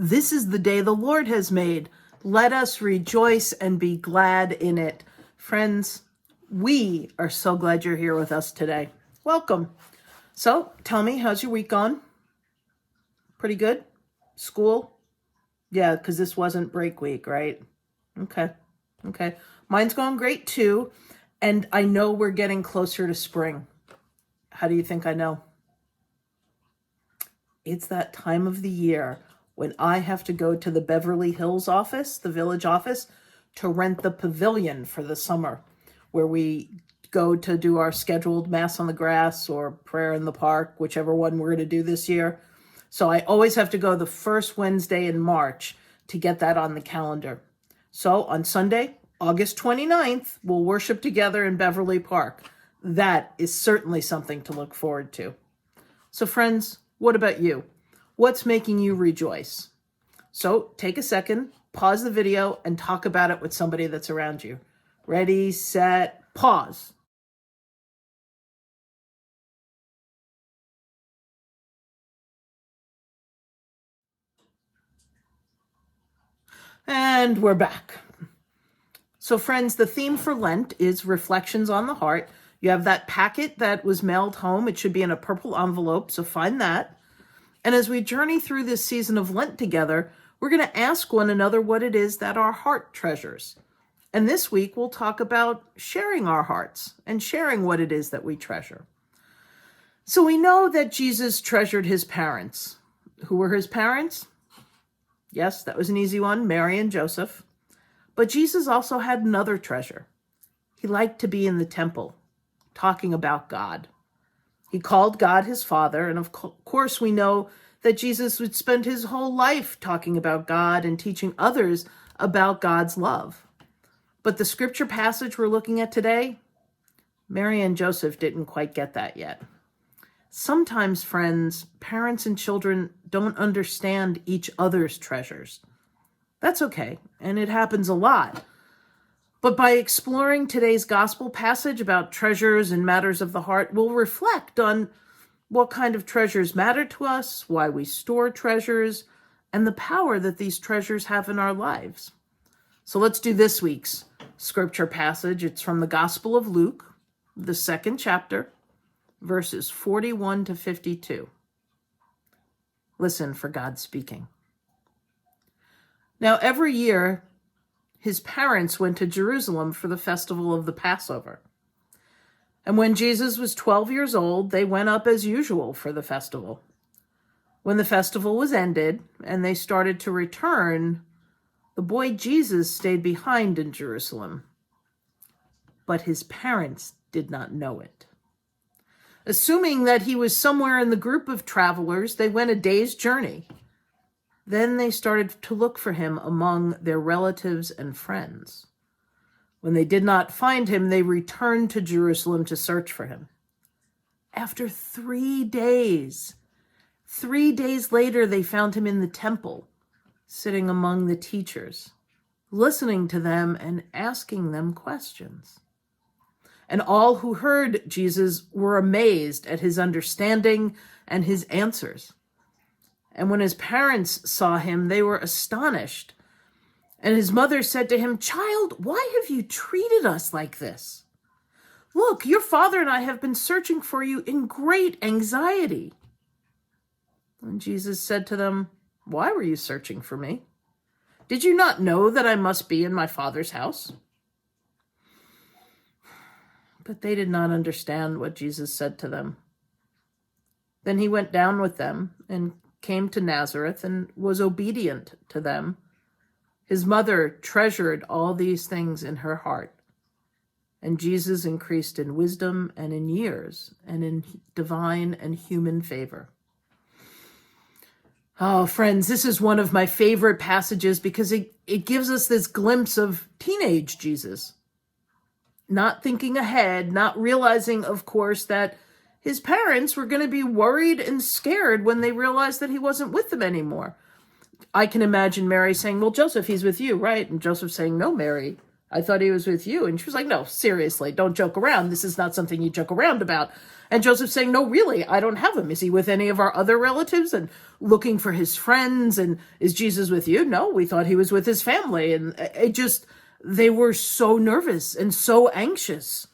This is the day the Lord has made. Let us rejoice and be glad in it. Friends, we are so glad you're here with us today. Welcome. So, tell me, how's your week gone? Pretty good? School? Yeah, because this wasn't break week, right? Okay. Mine's going great too. And I know we're getting closer to spring. How do you think I know? It's that time of the year when I have to go to the Beverly Hills office, the village office, to rent the pavilion for the summer, where we go to do our scheduled Mass on the Grass or prayer in the park, whichever one we're going to do this year. So I always have to go the first Wednesday in March to get that on the calendar. So on Sunday, August 29th, we'll worship together in Beverly Park. That is certainly something to look forward to. So friends, what about you? What's making you rejoice? So take a second, pause the video, and talk about it with somebody that's around you. Ready, set, pause. And we're back. So friends, the theme for Lent is Reflections on the Heart. You have that packet that was mailed home. It should be in a purple envelope, so find that. And as we journey through this season of Lent together, we're going to ask one another what it is that our heart treasures. And this week, we'll talk about sharing our hearts and sharing what it is that we treasure. So we know that Jesus treasured his parents. Who were his parents? Yes, that was an easy one, Mary and Joseph. But Jesus also had another treasure. He liked to be in the temple, talking about God. He called God his Father, and of course we know that Jesus would spend his whole life talking about God and teaching others about God's love. But the scripture passage we're looking at today, Mary and Joseph didn't quite get that yet. Sometimes, friends, parents and children don't understand each other's treasures. That's okay, and it happens a lot. But by exploring today's gospel passage about treasures and matters of the heart, we'll reflect on what kind of treasures matter to us, why we store treasures, and the power that these treasures have in our lives. So let's do this week's scripture passage. It's from the Gospel of Luke, the 2nd chapter, verses 41 to 52. Listen for God speaking. Now, every year, his parents went to Jerusalem for the festival of the Passover. And when Jesus was 12 years old, they went up as usual for the festival. When the festival was ended and they started to return, the boy Jesus stayed behind in Jerusalem. But his parents did not know it. Assuming that he was somewhere in the group of travelers, they went a day's journey. Then they started to look for him among their relatives and friends. When they did not find him, they returned to Jerusalem to search for him. After 3 days, 3 days later, they found him in the temple, sitting among the teachers, listening to them and asking them questions. And all who heard Jesus were amazed at his understanding and his answers. And when his parents saw him, they were astonished. And his mother said to him, "Child, why have you treated us like this? Look, your father and I have been searching for you in great anxiety." And Jesus said to them, "Why were you searching for me? Did you not know that I must be in my Father's house?" But they did not understand what Jesus said to them. Then he went down with them and came to Nazareth and was obedient to them. His mother treasured all these things in her heart. And Jesus increased in wisdom and in years and in divine and human favor. Oh, friends, this is one of my favorite passages because it gives us this glimpse of teenage Jesus. Not thinking ahead, not realizing, of course, that his parents were going to be worried and scared when they realized that he wasn't with them anymore. I can imagine Mary saying, "Well, Joseph, he's with you, right?" And Joseph saying, "No, Mary, I thought he was with you. And she was like, no, seriously, don't joke around. This is not something you joke around about. And Joseph's saying, no, really, I don't have him. Is he with any of our other relatives? And looking for his friends. And is Jesus with you? No, we thought he was with his family. And they were so nervous and so anxious.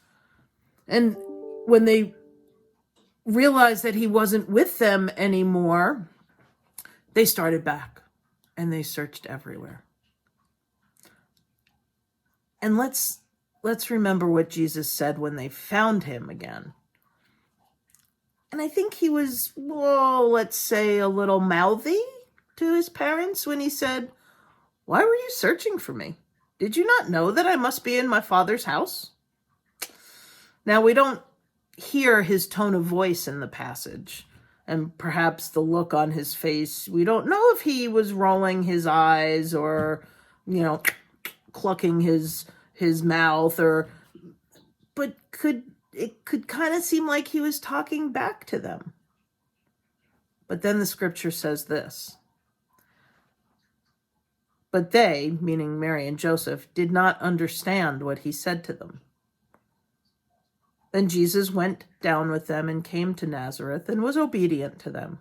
And when they realized that he wasn't with them anymore, they started back and they searched everywhere. And let's remember what Jesus said when they found him again. And I think he was, let's say, a little mouthy to his parents when he said, "Why were you searching for me? Did you not know that I must be in my Father's house?" Now, we don't hear his tone of voice in the passage, and perhaps the look on his face. We don't know if he was rolling his eyes or, clucking his mouth, but it could kind of seem like he was talking back to them. But then the scripture says this: "But they," meaning Mary and Joseph, "did not understand what he said to them. Then Jesus went down with them and came to Nazareth and was obedient to them.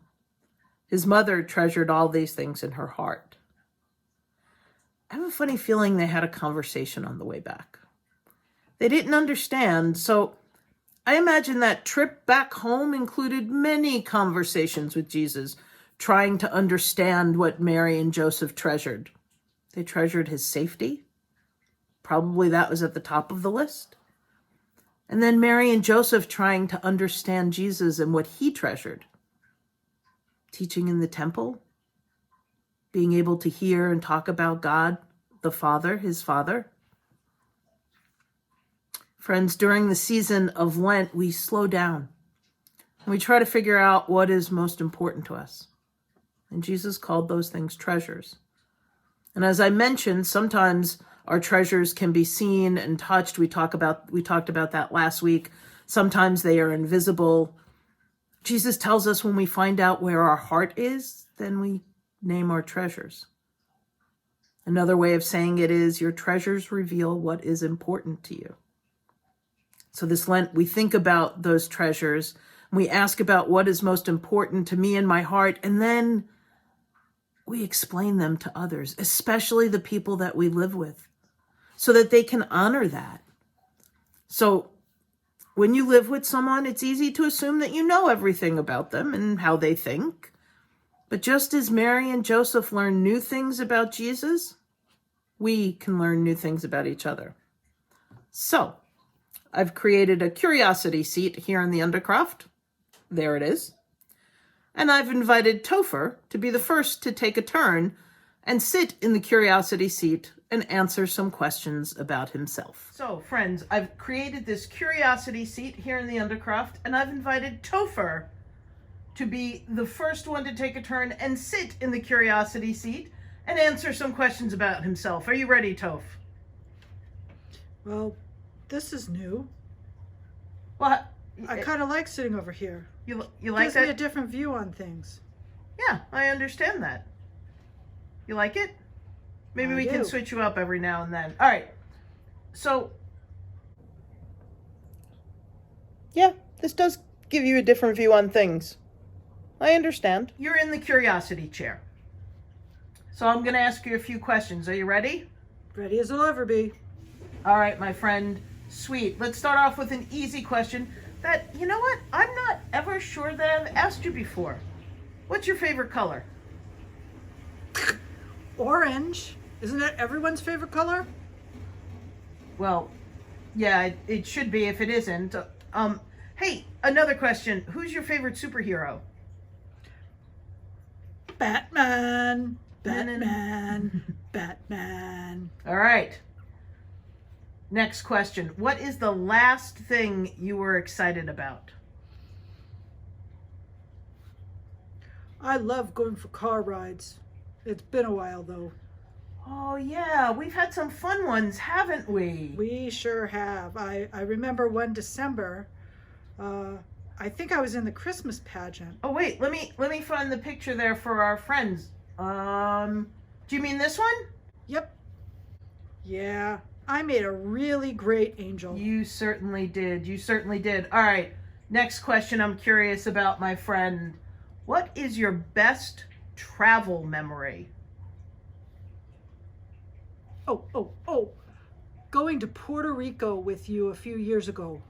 His mother treasured all these things in her heart." I have a funny feeling they had a conversation on the way back. They didn't understand, so I imagine that trip back home included many conversations with Jesus, trying to understand what Mary and Joseph treasured. They treasured his safety. Probably that was at the top of the list. And then Mary and Joseph trying to understand Jesus and what he treasured. Teaching in the temple, being able to hear and talk about God, the Father, his Father. Friends, during the season of Lent, we slow down and we try to figure out what is most important to us. And Jesus called those things treasures. And as I mentioned, sometimes our treasures can be seen and touched. We talked about that last week. Sometimes they are invisible. Jesus tells us when we find out where our heart is, then we name our treasures. Another way of saying it is, your treasures reveal what is important to you. So this Lent, we think about those treasures. We ask about what is most important to me and my heart, and then we explain them to others, especially the people that we live with, so that they can honor that. So when you live with someone, it's easy to assume that you know everything about them and how they think. But just as Mary and Joseph learned new things about Jesus, we can learn new things about each other. So I've created a curiosity seat here in the Undercroft. There it is. And I've invited Topher to be the first to take a turn and sit in the curiosity seat and answer some questions about himself. So, friends, I've created this curiosity seat here in the Undercroft, and I've invited Topher to be the first one to take a turn and sit in the curiosity seat and answer some questions about himself. Are you ready, Toph? Well, this is new. Well, I kind of like sitting over here. You like Gives that? me a different view on things. Yeah, I understand that. You like it? Maybe we can switch you up every now and then. All right. So, yeah, this does give you a different view on things. I understand. You're in the curiosity chair. So I'm going to ask you a few questions. Are you ready? Ready as I'll ever be. All right, my friend. Sweet. Let's start off with an easy question that, you know what? I'm not ever sure that I've asked you before. What's your favorite color? Orange. Isn't that everyone's favorite color? Well, yeah, it should be if it isn't. Hey, another question. Who's your favorite superhero? Batman. Batman. Batman. All right. Next question. What is the last thing you were excited about? I love going for car rides. It's been a while, though. Oh, yeah. We've had some fun ones, haven't we? We sure have. I remember one December. I think I was in the Christmas pageant. Oh, wait. Let me find the picture there for our friends. Do you mean this one? Yep. Yeah. I made a really great angel. You certainly did. You certainly did. All right. Next question I'm curious about, my friend. What is your best travel memory? Oh. Going to Puerto Rico with you a few years ago.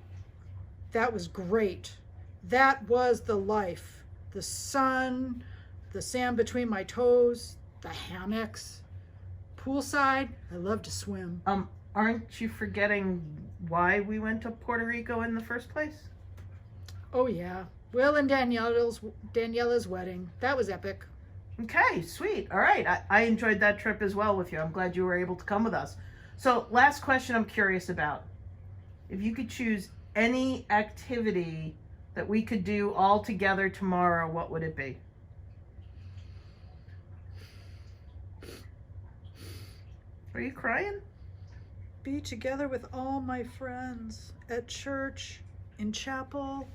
That was great. That was the life. The sun, the sand between my toes, the hammocks, poolside. I love to swim. Aren't you forgetting why we went to Puerto Rico in the first place? Oh yeah. Will and Daniela's wedding. That was epic. Okay, sweet. All right. I enjoyed that trip as well with you. I'm glad you were able to come with us. So, last question I'm curious about. If you could choose any activity that we could do all together tomorrow, what would it be? Are you crying? Be together with all my friends at church, in chapel,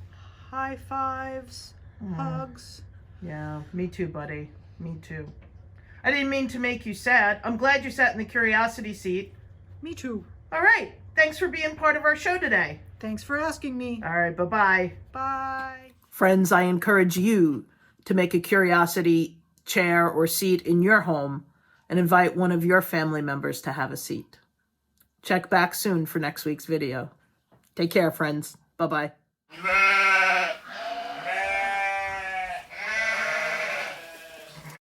high fives, hugs. Yeah, me too, buddy. Me too. I didn't mean to make you sad. I'm glad you sat in the curiosity seat. Me too. All right. Thanks for being part of our show today. Thanks for asking me. All right. Bye-bye. Bye. Friends, I encourage you to make a curiosity chair or seat in your home and invite one of your family members to have a seat. Check back soon for next week's video. Take care, friends. Bye-bye.